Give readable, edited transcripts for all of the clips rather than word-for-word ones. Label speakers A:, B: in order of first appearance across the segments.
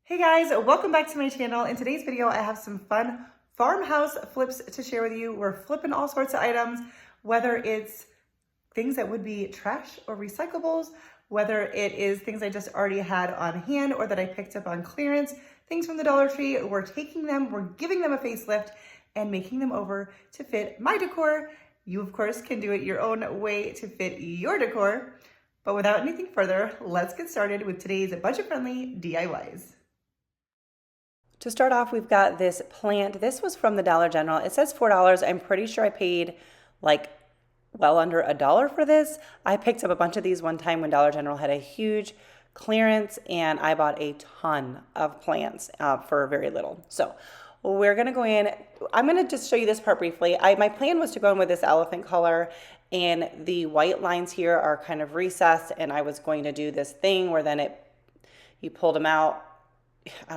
A: Hey guys, welcome back to my channel. In today's video, I have some fun farmhouse flips to share with you. We're flipping all sorts of items, whether it's things that would be trash or recyclables, whether it is things I just already had on hand or that I picked up on clearance, things from the Dollar Tree. We're taking them, we're giving them a facelift and making them over to fit my decor. You, of course, can do it your own way to fit your decor. But without anything further, let's get started with today's budget-friendly DIYs. To start off, we've got this plant. This was from the Dollar General. It says $4. I'm pretty sure I paid like well under $1 for this. I picked up a bunch of these one time when Dollar General had a huge clearance, and I bought a ton of plants for very little. So we're gonna go in. I'm gonna just show you this part briefly. My plan was to go in with this elephant color, and the white lines here are kind of recessed, and I was going to do this thing where then you pulled them out. I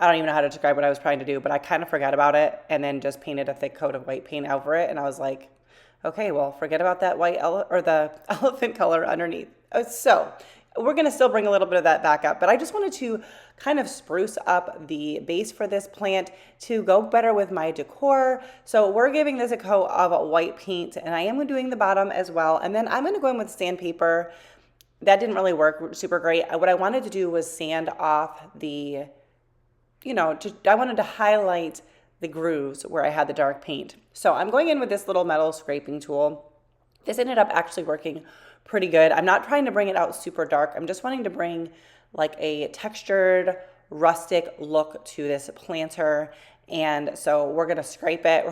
A: don't even know how to describe what I was trying to do, but I kind of forgot about it and then just painted a thick coat of white paint over it. And I was like, okay, well, forget about that white or the elephant color underneath. So we're going to still bring a little bit of that back up, but I just wanted to kind of spruce up the base for this plant to go better with my decor. So we're giving this a coat of white paint, and I am doing the bottom as well. And then I'm going to go in with sandpaper. That didn't really work super great. What I wanted to do was sand off I wanted to highlight the grooves where I had the dark paint. So I'm going in with this little metal scraping tool. This ended up actually working pretty good. I'm not trying to bring it out super dark. I'm just wanting to bring like a textured, rustic look to this planter. And so we're gonna scrape it,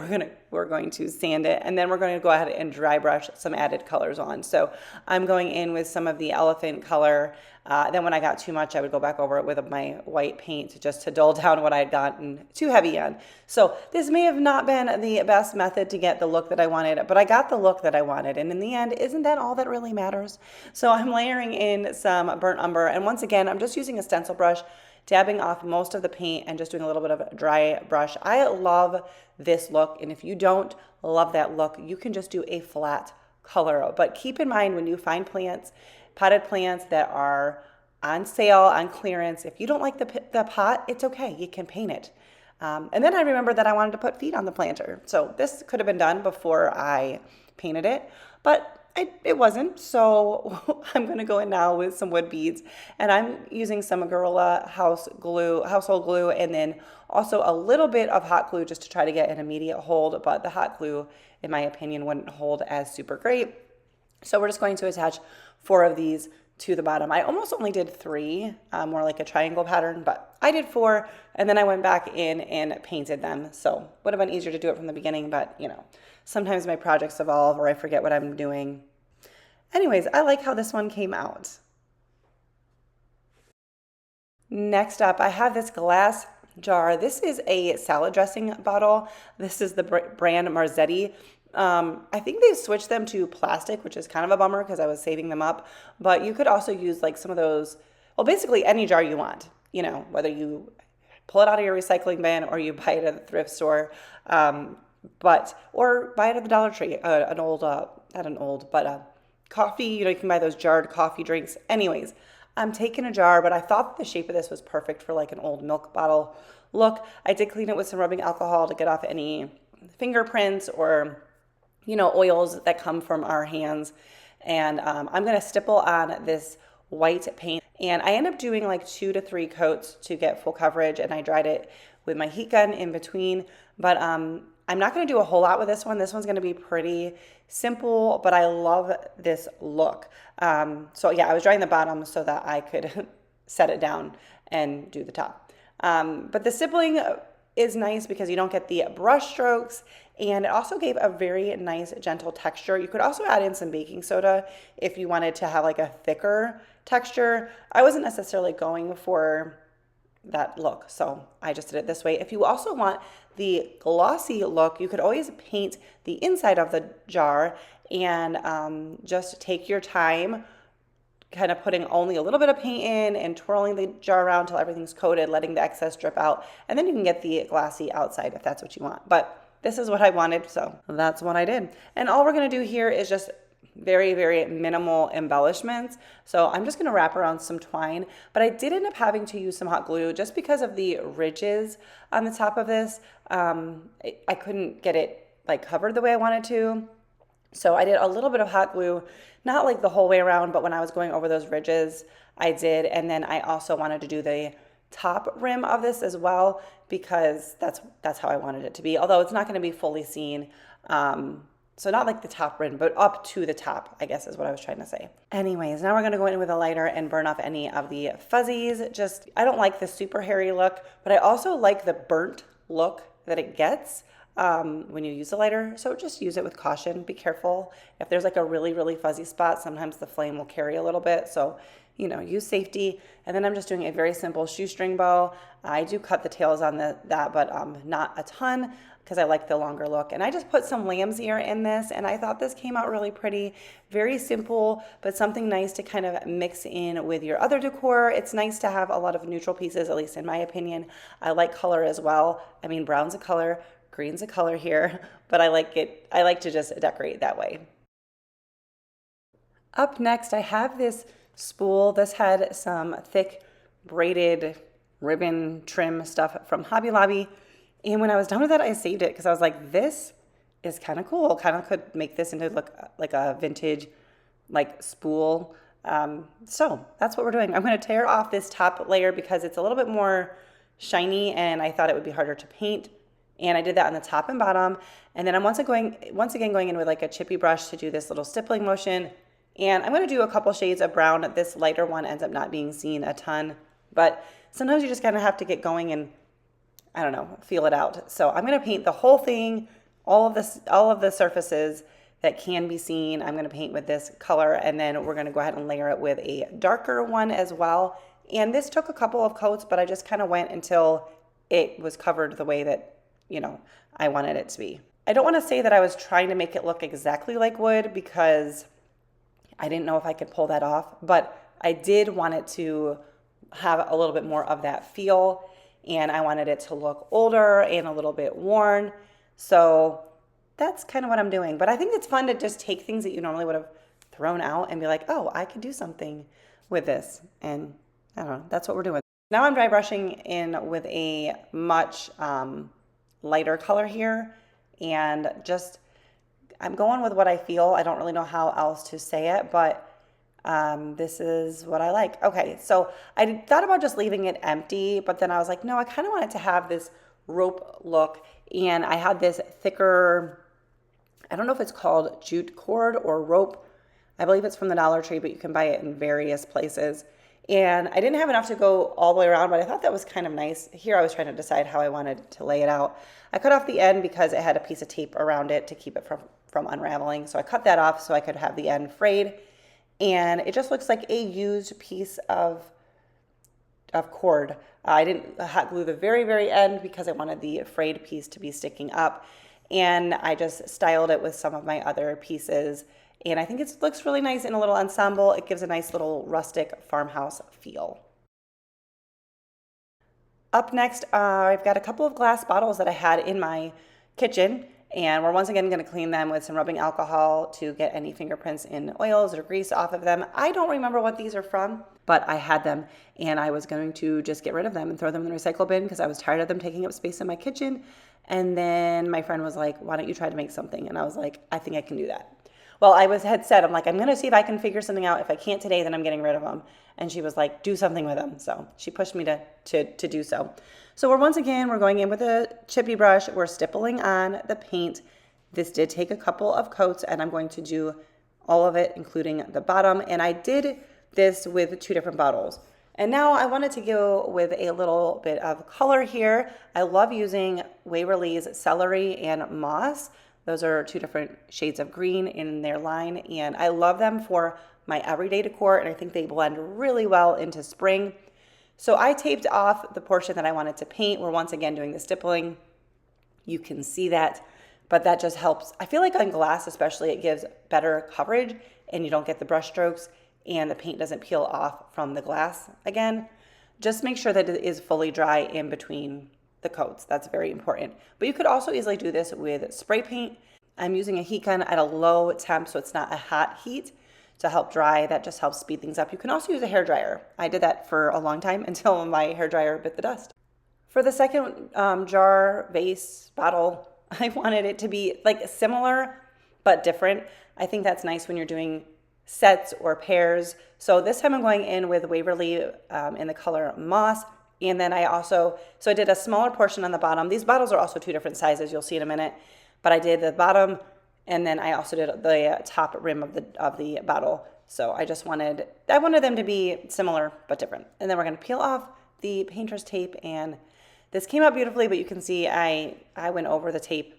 A: we're going to sand it, and then we're going to go ahead and dry brush some added colors on. So I'm going in with some of the elephant color. Then when I got too much, I would go back over it with my white paint just to dull down what I had gotten too heavy on. So this may have not been the best method to get the look that I wanted, but I got the look that I wanted. And in the end, isn't that all that really matters? So I'm layering in some burnt umber. And once again, I'm just using a stencil brush, dabbing off most of the paint and just doing a little bit of a dry brush. I love this look, and if you don't love that look, you can just do a flat color. But keep in mind when you find plants, potted plants that are on sale, on clearance, if you don't like the pot, it's okay, you can paint it. And then I remembered that I wanted to put feet on the planter. So this could have been done before I painted it, but it wasn't, so I'm going to go in now with some wood beads, and I'm using some Gorilla household glue, and then also a little bit of hot glue just to try to get an immediate hold, but the hot glue, in my opinion, wouldn't hold as super great. So we're just going to attach 4 of these to the bottom. I almost only did 3, more like a triangle pattern, but I did 4, and then I went back in and painted them. So would have been easier to do it from the beginning, but sometimes my projects evolve or I forget what I'm doing. Anyways, I like how this one came out. Next up, I have this glass jar. This is a salad dressing bottle. This is the brand Marzetti. I think they've switched them to plastic, which is kind of a bummer because I was saving them up. But you could also use like some of those, well, basically any jar you want, whether you pull it out of your recycling bin or you buy it at the thrift store, or buy it at the Dollar Tree, coffee, you can buy those jarred coffee drinks. Anyways, I'm taking a jar, but I thought the shape of this was perfect for like an old milk bottle look. I did clean it with some rubbing alcohol to get off any fingerprints or oils that come from our hands. And I'm going to stipple on this white paint. And I end up doing like 2 to 3 coats to get full coverage. And I dried it with my heat gun in between. But I'm not going to do a whole lot with this one. This one's going to be pretty simple, but I love this look. So yeah, I was drying the bottom so that I could set it down and do the top. But the stippling is nice because you don't get the brush strokes, and it also gave a very nice gentle texture. You could also add in some baking soda if you wanted to have like a thicker texture. I wasn't necessarily going for that look, so I just did it this way. If you also want the glossy look, you could always paint the inside of the jar and just take your time kind of putting only a little bit of paint in and twirling the jar around until everything's coated, letting the excess drip out, and then you can get the glassy outside if that's what you want. But this is what I wanted, so that's what I did. And all we're going to do here is just very, very minimal embellishments. So I'm just gonna wrap around some twine, but I did end up having to use some hot glue just because of the ridges on the top of this. I couldn't get it like covered the way I wanted to. So I did a little bit of hot glue, not like the whole way around, but when I was going over those ridges, I did. And then I also wanted to do the top rim of this as well because that's how I wanted it to be. Although it's not going to be fully seen. So not like the top rim, but up to the top, I guess is what I was trying to say. Anyways, now we're going to go in with a lighter and burn off any of the fuzzies. Just, I don't like the super hairy look, but I also like the burnt look that it gets when you use a lighter. So just use it with caution. Be careful. If there's like a really, really fuzzy spot, sometimes the flame will carry a little bit. So, you know, use safety. And then I'm just doing a very simple shoestring bow. I do cut the tails on that, but not a ton because I like the longer look. And I just put some lamb's ear in this, and I thought this came out really pretty. Very simple, but something nice to kind of mix in with your other decor. It's nice to have a lot of neutral pieces, at least in my opinion. I like color as well. I mean, brown's a color, green's a color here, but I like it. I like to just decorate that way. Up next, I have this spool. This had some thick braided ribbon trim stuff from Hobby Lobby. And when I was done with it, I saved it because I was like, this is kind of cool. Kind of could make this into look like a vintage like spool. So that's what we're doing. I'm going to tear off this top layer because it's a little bit more shiny and I thought it would be harder to paint. And I did that on the top and bottom. And then I'm once again going in with like a chippy brush to do this little stippling motion. And I'm going to do a couple shades of brown. This lighter one ends up not being seen a ton, but sometimes you just kind of have to get going and, I don't know, feel it out. So I'm going to paint the whole thing, all of the surfaces that can be seen. I'm going to paint with this color, and then we're going to go ahead and layer it with a darker one as well. And this took a couple of coats, but I just kind of went until it was covered the way that, you know, I wanted it to be. I don't want to say that I was trying to make it look exactly like wood because I didn't know if I could pull that off, but I did want it to have a little bit more of that feel, and I wanted it to look older and a little bit worn. So that's kind of what I'm doing. But I think it's fun to just take things that you normally would have thrown out and be like, oh, I could do something with this. And I don't know, that's what we're doing. Now I'm dry brushing in with a much lighter color here, and just I'm going with what I feel. I don't really know how else to say it, but this is what I like. Okay, so I thought about just leaving it empty, but then I was like, no, I kind of want it to have this rope look. And I had this thicker, I don't know if it's called jute cord or rope. I believe it's from the Dollar Tree, but you can buy it in various places. And I didn't have enough to go all the way around, but I thought that was kind of nice. Here I was trying to decide how I wanted to lay it out. I cut off the end because it had a piece of tape around it to keep it from unraveling. So I cut that off so I could have the end frayed. And it just looks like a used piece of cord. I didn't hot glue the very, very end because I wanted the frayed piece to be sticking up. And I just styled it with some of my other pieces. And I think it looks really nice in a little ensemble. It gives a nice little rustic farmhouse feel. Up next, I've got a couple of glass bottles that I had in my kitchen. And we're once again going to clean them with some rubbing alcohol to get any fingerprints in oils or grease off of them. I don't remember what these are from, but I had them and I was going to just get rid of them and throw them in the recycle bin because I was tired of them taking up space in my kitchen. And then my friend was like, why don't you try to make something? And I was like, I think I can do that. Well, had said, I'm like, I'm going to see if I can figure something out. If I can't today, then I'm getting rid of them. And she was like, do something with them. So she pushed me to do so. So we're going in with a chippy brush. We're stippling on the paint. This did take a couple of coats, and I'm going to do all of it, including the bottom. And I did this with 2 different bottles. And now I wanted to go with a little bit of color here. I love using Waverly's Celery and Moss. Those are 2 different shades of green in their line, and I love them for my everyday decor, and I think they blend really well into spring. So I taped off the portion that I wanted to paint. We're once again doing the stippling. You can see that, but that just helps. I feel like on glass especially, it gives better coverage and you don't get the brush strokes and the paint doesn't peel off from the glass again. Just make sure that it is fully dry in between the coats. That's very important. But you could also easily do this with spray paint. I'm using a heat gun at a low temp, so it's not a hot heat to help dry. That just helps speed things up. You can also use a hair dryer. I did that for a long time until my hair dryer bit the dust. For the second jar, vase, bottle, I wanted it to be like similar but different. I think that's nice when you're doing sets or pairs. So this time I'm going in with Waverly in the color Moss. And then I did a smaller portion on the bottom. These bottles are also two different sizes. You'll see in a minute. But I did the bottom, and then I also did the top rim of the bottle. So I wanted them to be similar but different. And then we're going to peel off the painter's tape, and this came out beautifully, but you can see I went over the tape.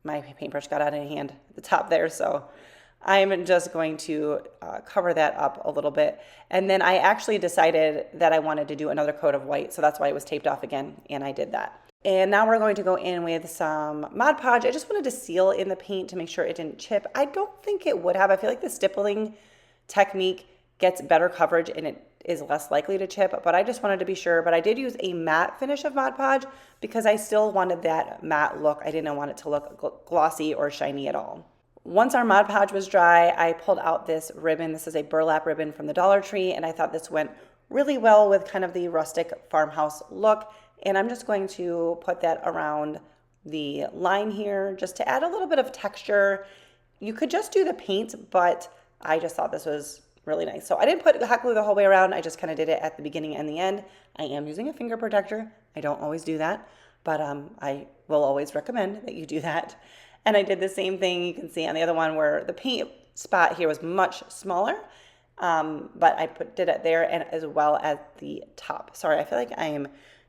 A: My paintbrush got out of hand at the top there, so I'm just going to cover that up a little bit. And then I actually decided that I wanted to do another coat of white, so that's why it was taped off again, and I did that. And now we're going to go in with some Mod Podge. I just wanted to seal in the paint to make sure it didn't chip. I don't think it would have. I feel like the stippling technique gets better coverage and it is less likely to chip, but I just wanted to be sure. But I did use a matte finish of Mod Podge because I still wanted that matte look. I didn't want it to look glossy or shiny at all. Once our Mod Podge was dry, I pulled out this ribbon. This is a burlap ribbon from the Dollar Tree, and I thought this went really well with kind of the rustic farmhouse look. And I'm just going to put that around the line here just to add a little bit of texture. You could just do the paint, but I just thought this was really nice. So I didn't put hot glue the whole way around. I just kind of did it at the beginning and the end. I am using a finger protector. I don't always do that, but I will always recommend that you do that. And I did the same thing you can see on the other one where the paint spot here was much smaller, but I did it there and as well as the top. Sorry, I feel like I am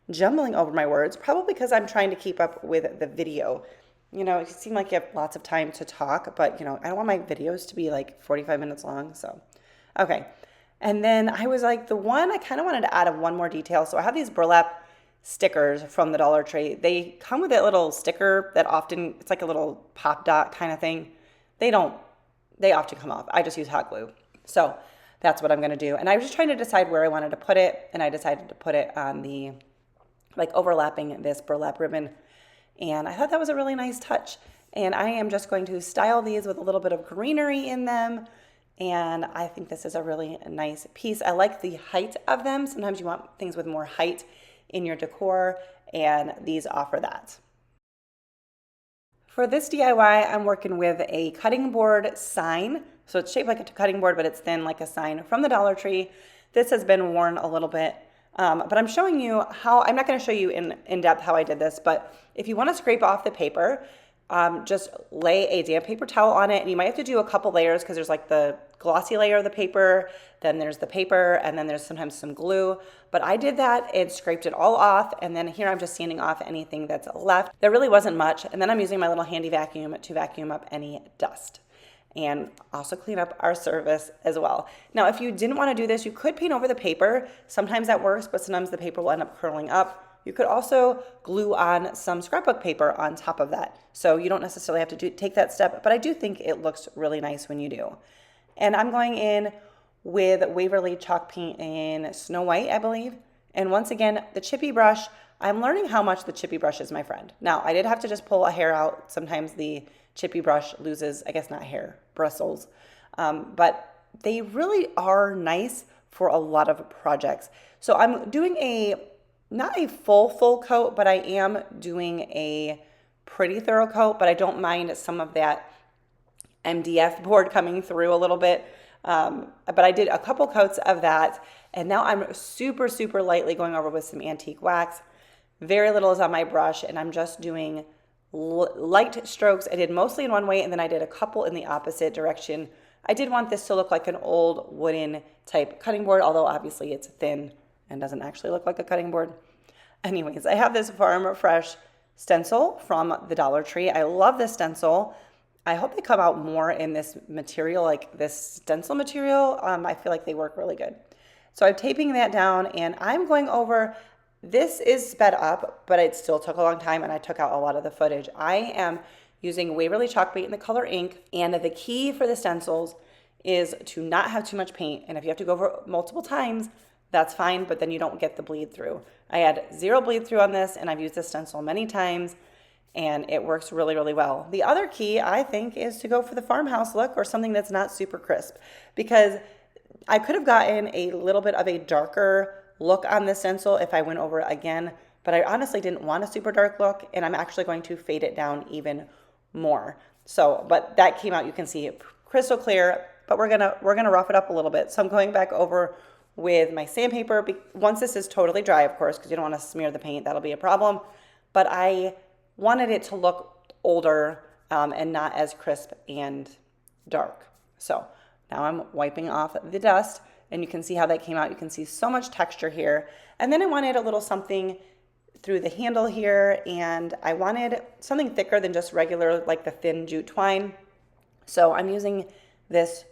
A: jumbling over my words, probably because I'm trying to keep up with the video. You know, it seems like you have lots of time to talk, but you know, I don't want my videos to be like 45 minutes long, so. Okay, and then I was like, I kind of wanted to add one more detail. So I have these burlap stickers from the Dollar Tree. They come with that little sticker that often, it's like a little pop dot kind of thing. They often come off. I just use hot glue. So that's what I'm going to do. And I was just trying to decide where I wanted to put it, and I decided to put it on the, like overlapping this burlap ribbon. And I thought that was a really nice touch. And I am just going to style these with a little bit of greenery in them. And I think this is a really nice piece. I like the height of them. Sometimes you want things with more height in your decor, and these offer that. For this DIY, I'm working with a cutting board sign. So it's shaped like a cutting board, but it's thin like a sign from the Dollar Tree. This has been worn a little bit, but I'm showing you how, I'm not gonna show you in depth how I did this, but if you wanna scrape off the paper, just lay a damp paper towel on it, and you might have to do a couple layers because there's like the glossy layer of the paper, then there's the paper, and then there's sometimes some glue. But I did that and scraped it all off, and then here I'm just sanding off anything that's left. There really wasn't much, and then I'm using my little handy vacuum to vacuum up any dust and also clean up our surface as well. Now, if you didn't want to do this, you could paint over the paper. Sometimes that works, but sometimes the paper will end up curling up. You could also glue on some scrapbook paper on top of that. So you don't necessarily have to take that step, but I do think it looks really nice when you do. And I'm going in with Waverly chalk paint in Snow White, I believe. And once again, the chippy brush, I'm learning how much the chippy brush is my friend. Now, I did have to just pull a hair out. Sometimes the chippy brush loses, I guess not hair, bristles. But they really are nice for a lot of projects. So I'm doing not a full coat, but I am doing a pretty thorough coat, but I don't mind some of that MDF board coming through a little bit. But I did a couple coats of that, and now I'm super, super lightly going over with some antique wax. Very little is on my brush, and I'm just doing light strokes. I did mostly in one way, and then I did a couple in the opposite direction. I did want this to look like an old wooden type cutting board, although obviously it's thin and doesn't actually look like a cutting board. Anyways, I have this Farm Fresh stencil from the Dollar Tree. I love this stencil. I hope they come out more in this material, like this stencil material. I feel like they work really good. So I'm taping that down, and I'm going over, this is sped up, but it still took a long time, and I took out a lot of the footage. I am using Waverly chalk paint in the color ink, and the key for the stencils is to not have too much paint, and if you have to go over multiple times, that's fine, but then you don't get the bleed through. I had 0 bleed through on this, and I've used this stencil many times. and it works really, really well. The other key, I think, is to go for the farmhouse look or something that's not super crisp, because I could have gotten a little bit of a darker look on this stencil if I went over it again, but I honestly didn't want a super dark look, and I'm actually going to fade it down even more. So, but that came out, you can see it crystal clear, but we're gonna rough it up a little bit. So I'm going back over with my sandpaper. Once this is totally dry, of course, because you don't want to smear the paint, that'll be a problem. But I wanted it to look older and not as crisp and dark. So now I'm wiping off the dust, and you can see how that came out. You can see so much texture here. And then I wanted a little something through the handle here, and I wanted something thicker than just regular, like the thin jute twine. So I'm using this,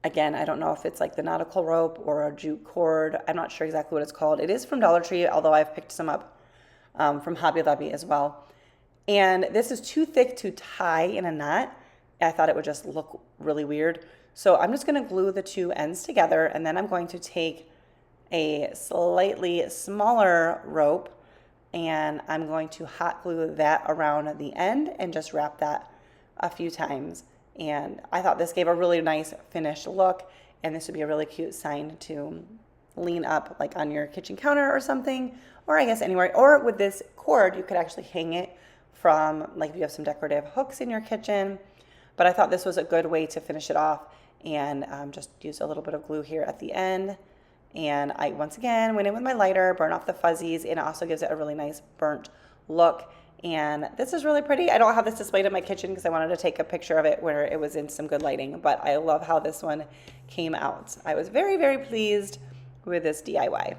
A: again, I don't know if it's like the nautical rope or a jute cord. I'm not sure exactly what it's called. It is from Dollar Tree, although I've picked some up from Hobby Lobby as well. And this is too thick to tie in a knot. I thought it would just look really weird. So I'm just gonna glue the two ends together, and then I'm going to take a slightly smaller rope, and I'm going to hot glue that around the end and just wrap that a few times. And I thought this gave a really nice finished look, and this would be a really cute sign to lean up like on your kitchen counter or something, or I guess anywhere. Or with this cord, you could actually hang it from, like if you have some decorative hooks in your kitchen. But I thought this was a good way to finish it off, and just use a little bit of glue here at the end. And I, once again, went in with my lighter, burn off the fuzzies, and it also gives it a really nice burnt look. And this is really pretty. I don't have this displayed in my kitchen because I wanted to take a picture of it where it was in some good lighting, but I love how this one came out. I was very, very pleased with this DIY.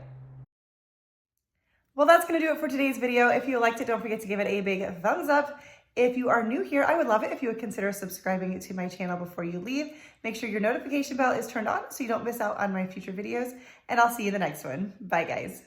A: Well, that's going to do it for today's video. If you liked it, don't forget to give it a big thumbs up. If you are new here, I would love it if you would consider subscribing to my channel before you leave. Make sure your notification bell is turned on so you don't miss out on my future videos, and I'll see you in the next one. Bye, guys.